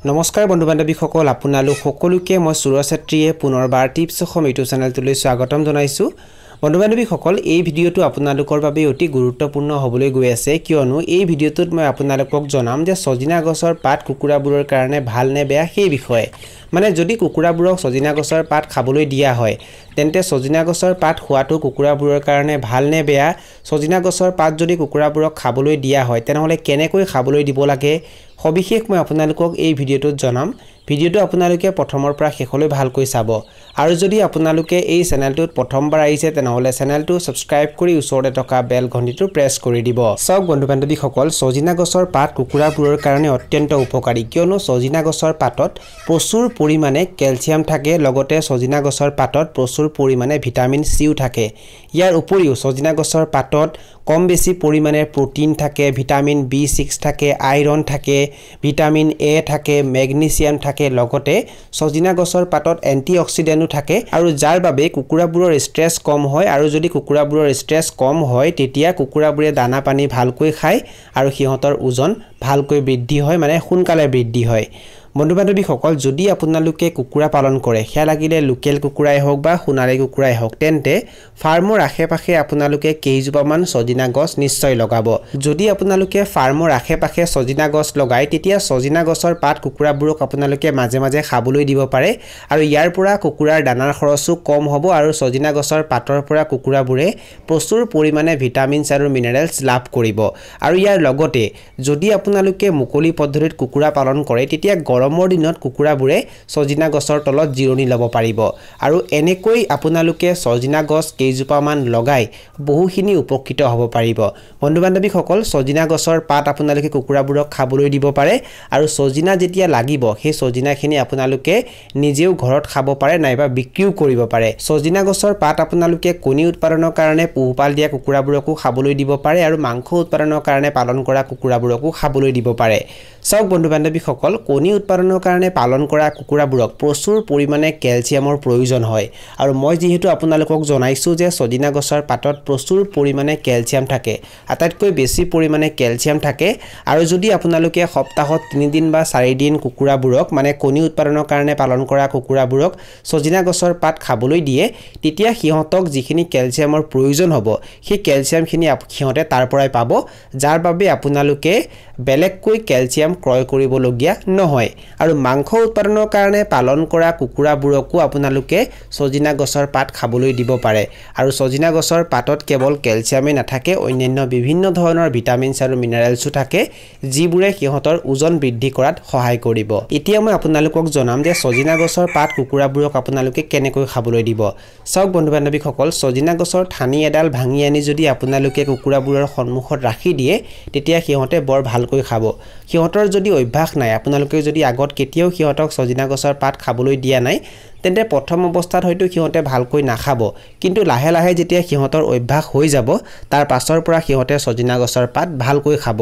নমস্কাৰ বন্ধু বান্ধৱীসকল আপোনালোক সকলোকে মই সুৰজ ছেত্ৰীয়ে পুনৰবাৰ টিপছ অসম ইউটিউব চেনেলটোলৈ স্বাগতম জনাইছো বন্ধু বান্ধৱীসকল এই ভিডিঅটো আপোনালোকৰ বাবে অতি গুৰুত্বপূৰ্ণ হ'বলৈ গৈ আছে কিয়নো এই ভিডিঅটোত মই আপোনালোকক জনাম যে সজিনা গছৰ পাত কুকুৰাবোৰৰ কাৰণে ভাল নে বেয়া সেই বিষয়ে মানে যদি কুকুৰাবোৰক সজিনা গছৰ পাত খাবলৈ দিয়া হয় তেন্তে সজিনা গছৰ পাত খোৱাটো কুকুৰাবোৰৰ কাৰণে ভাল নে বেয়া সজিনা গছৰ পাত যদি কুকুৰাবোৰক খাবলৈ দিয়া হয় তেনেহলে কেনেকৈ খাবলৈ দিব লাগে সবিশেষ মই আপোনালোকক এই ভিডিঅটোত জনাম ভিডিঅটো আপোনালোকে প্ৰথমৰ পৰা শেষলৈ ভালকৈ চাব আৰু যদি আপোনালোকে এই চেনেলটোত প্ৰথমবাৰ আহিছে তেনেহলে চেনেলটো সাবস্ক্ৰাইব কৰি ওচৰতে থকা বেল ঘণ্টিটো প্ৰেছ কৰি দিব সব বন্ধু বান্ধৱীসকল সজিনা গছৰ পাত কুকুৰাবোৰৰ কাৰণে অত্যন্ত উপকাৰী কিয়নো সজিনা গছৰ পাতত প্ৰচুৰ পৰিমাণে ক্যালসিয়াম থাকে লগতে সজিনা গছৰ পাতত প্ৰচুৰ পৰিমাণে ভিটামিন সিও থাকে ইয়াৰ উপৰিও সজিনা গছৰ পাতত কম বেছি পৰিমাণে প্ৰটিন থাকে ভিটামিন B6 থাকে আইৰন থাকে ভিটামিন A থাকে মেগনেছিয়াম থাকে লগতে সজিনা গছৰ পাতত এন্টিঅক্সিডেন্টও থাকে আৰু যাৰ বাবে কুকুৰাবোৰৰ ষ্ট্ৰেছ কম হয় আৰু যদি কুকুৰাবোৰৰ ষ্ট্ৰেছ কম হয় তেতিয়া কুকুৰাবোৰে দানা পানী ভালকৈ খায় আৰু সিহঁতৰ ওজন ভালকৈ বৃদ্ধি হয় মানে সোনকালে বৃদ্ধি হয় বন্ধু বান্ধৱীসকল যদি আপোনালোকে কুকুৰা পালন কৰে হেয়া লাগিলে লোকেল কুকুৰাই হওক বা সোণালী কুকুৰাই হওক তেন্তে ফাৰ্মৰ আশে-পাশে আপোনালোকে কেইজোপামান সজিনা গছ নিশ্চয় লগাব যদি আপোনালোকে ফাৰ্মৰ আশে-পাশে সজিনা গছ লগাই তেতিয়া সজিনা গছৰ পাত কুকুৰাবোৰক আপোনালোকে মাজে মাজে খাবলৈ দিব পাৰে আৰু ইয়াৰ পৰা কুকুৰাৰ দানাৰ খৰচো কম হ'ব আৰু সজিনা গছৰ পাতৰ পৰা কুকুৰাবোৰে প্ৰচুৰ পৰিমাণে ভিটামিনছ আৰু মিনাৰেলছ লাভ কৰিব আৰু ইয়াৰ লগতে যদি আপোনালোকে মুকলি পদ্ধতিত কুকুৰা পালন কৰে তেতিয়া গৰমৰ দিনত কুকুৰাবোৰে সজিনা গছৰ তলত জিৰণি ল'ব পাৰিব আৰু এনেকৈ আপোনালোকে সজিনা গছ কেইজোপামান লগাই বহুখিনি উপকৃত হ'ব পাৰিব বন্ধু বান্ধৱীসকল সজিনা গছৰ পাত আপোনালোকে কুকুৰাবোৰক খাবলৈ দিব পাৰে আৰু সজিনা যেতিয়া লাগিব সেই সজিনাখিনি আপোনালোকে নিজেও ঘৰত খাব পাৰে নাইবা বিক্ৰীও কৰিব পাৰে সজিনা গছৰ পাত আপোনালোকে কণী উৎপাদনৰ কাৰণে পোহপাল দিয়া কুকুৰাবোৰকো খাবলৈ দিব পাৰে আৰু মাংস উৎপাদনৰ কাৰণে পালন কৰা কুকুৰাবোৰকো খাবলৈ দিব পাৰে সব বন্ধু বান্ধৱীসকল কণী উৎপাদনৰ কাৰণে পালন কৰা কুকুৰাবোৰক প্ৰচুৰ পৰিমাণে ক্যালসিয়ামৰ প্ৰয়োজন হয় আৰু মই যেহেতু আপোনালোকক জনাইছো যে সজিনা গছৰ পাতত প্ৰচুৰ পৰিমাণে ক্যালসিয়াম থাকে আটাইতকৈ বেছি পৰিমাণে ক্যালসিয়াম থাকে আৰু যদি আপোনালোকে সপ্তাহত 3 দিন বা 4 দিন কুকুৰাবোৰক মানে কণী উৎপাদনৰ কাৰণে পালন কৰা কুকুৰাবোৰক সজিনা গছৰ পাত খাবলৈ দিয়ে তেতিয়া সিহঁতক যিখিনি ক্যালসিয়ামৰ প্ৰয়োজন হ'ব সেই ক্যালসিয়ামখিনি সিহঁতে তাৰ পৰাই পাব যাৰ বাবে আপোনালোকে বেলেগকৈ ক্যালসিয়াম ক্ৰয় কৰিবলগীয়া নহয় আৰু মাংস উৎপাদনৰ কাৰণে পালন কৰা কুকুৰাবোৰকো আপোনালোকে সজিনা গছৰ পাত খাবলৈ দিব পাৰে আৰু সজিনা গছৰ পাতত কেৱল ক্যালসিয়ামে নাথাকে অন্যান্য বিভিন্ন ধৰণৰ ভিটামিনছ আৰু মিনাৰেলছো থাকে যিবোৰে সিহঁতৰ ওজন বৃদ্ধি কৰাত সহায় কৰিব এতিয়া মই আপোনালোকক জনাম যে সজিনা গছৰ পাত কুকুৰাবোৰক আপোনালোকে কেনেকৈ খাবলৈ দিব সব বন্ধু বান্ধৱীসকল সজিনা গছৰ ঠানি এডাল ভাঙি আনি যদি আপোনালোকে কুকুৰাবোৰৰ সন্মুখত ৰাখি দিয়ে তেতিয়া সিহঁতে বৰ ভালকৈ খাব সিহঁতৰ যদি অভ্যাস নাই আপোনালোকে যদি আগত কেতিয়াও সিহঁতক সজিনা গছৰ পাত খাবলৈ দিয়া নাই তেন্তে প্ৰথম অৱস্থাত হয়তো সিহঁতে ভালকৈ নাখাব কিন্তু লাহে লাহে যেতিয়া সিহঁতৰ অভ্যাস হৈ যাব তাৰ পাছৰ পৰা সিহঁতে সজিনা গছৰ পাত ভালকৈ খাব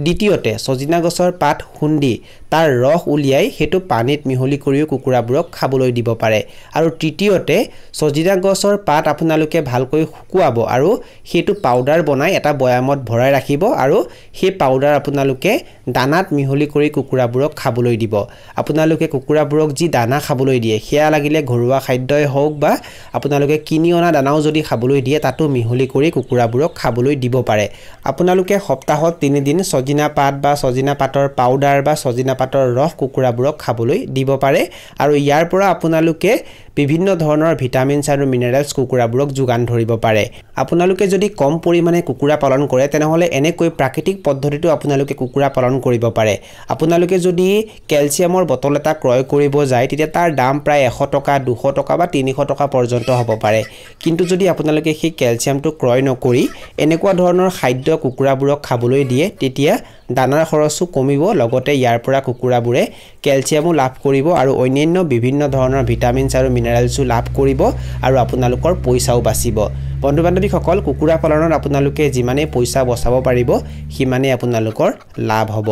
দ্বিতীয়তে সজিনা গছৰ পাত খুন্দি তাৰ ৰস উলিয়াই হেতু পানীত মিহলি কৰিও কুকুৰাবোৰক খাবলৈ দিব পাৰে আৰু তৃতীয়তে সজিনা গছৰ পাত আপোনালোকে ভালকৈ শুকুৱাব আৰু হেতু পাউডাৰ বনাই এটা বয়ামত ভৰাই ৰাখিব আৰু সেই পাউডাৰ আপোনালোকে দানাত মিহলি কৰি কুকুৰাবোৰক খাবলৈ দিব আপোনালোকে কুকুৰাবোৰক যি দানা খাবলৈ দিয়ে হেয়া লাগিলে ঘৰুৱা খাদ্যই হওক বা আপোনালোকে কিনি অনা দানাও যদি খাবলৈ দিয়ে তাতো মিহলি কৰি কুকুৰাবোৰক খাবলৈ দিব পাৰে আপোনালোকে সপ্তাহত 3 দিন সজিনা পাত বা সজিনা পাতৰ পাউডাৰ বা সজিনা পাতৰ ৰস কুকুৰাবোৰক খাবলৈ দিব পাৰে আৰু ইয়াৰ পৰা আপোনালোকে বিভিন্ন ধৰণৰ ভিটামিনছ আৰু মিনাৰেলছ কুকুৰাবোৰক যোগান ধৰিব পাৰে আপোনালোকে যদি কম পৰিমাণে কুকুৰা পালন কৰে তেনেহলে এনেকৈ প্ৰাকৃতিক পদ্ধতিটো আপোনালোকে কুকুৰা পালন কৰিব পাৰে আপোনালোকে যদি ক্যালসিয়ামৰ বটল এটা ক্ৰয় কৰিব যায় তেতিয়া তাৰ দাম প্ৰায় 100 টকা 200 টকা বা 300 টকা পৰ্যন্ত হ'ব পাৰে কিন্তু যদি আপোনালোকে সেই ক্যালসিয়ামটো ক্ৰয় নকৰি এনেকুৱা ধৰণৰ খাদ্য কুকুৰাবোৰক খাবলৈ দিয়ে তেতিয়া দানাৰ খৰচো কমিব লগতে ইয়াৰ পৰা কুকুৰাবোৰে ক্যালসিয়ামো লাভ কৰিব আৰু অন্যান্য বিভিন্ন ধৰণৰ ভিটামিনছ আৰু মিনাৰেলছো লাভ কৰিব আৰু আপোনালোকৰ পইচাও বাচিব বন্ধু বান্ধৱীসকল কুকুৰা পালনত আপোনালোকে যিমানে পইচা বচাব পাৰিব সিমানে আপোনালোকৰ লাভ হ'ব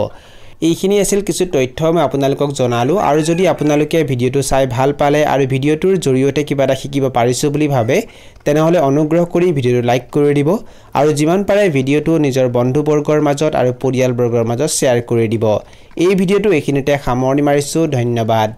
এইখিনি আছিল কিছু তথ্য মই আপোনালোকক জনালো আৰু যদি আপোনালোকে ভিডিওটো চাই ভাল পালে আৰু ভিডিওটোৰ জৰিয়তে কিবা এটা শিকিব পাৰিছো বুলি ভাবে তেনেহলে অনুগ্ৰহ কৰি ভিডিওটো লাইক কৰি দিব আৰু যিমান পাৰে ভিডিওটো নিজৰ বন্ধুবৰ্গৰ মাজত আৰু পৰিয়ালবৰ্গৰ মাজত শ্বেয়াৰ কৰি দিব এই ভিডিওটো এইখিনিতে সামৰণি মাৰিছো ধন্যবাদ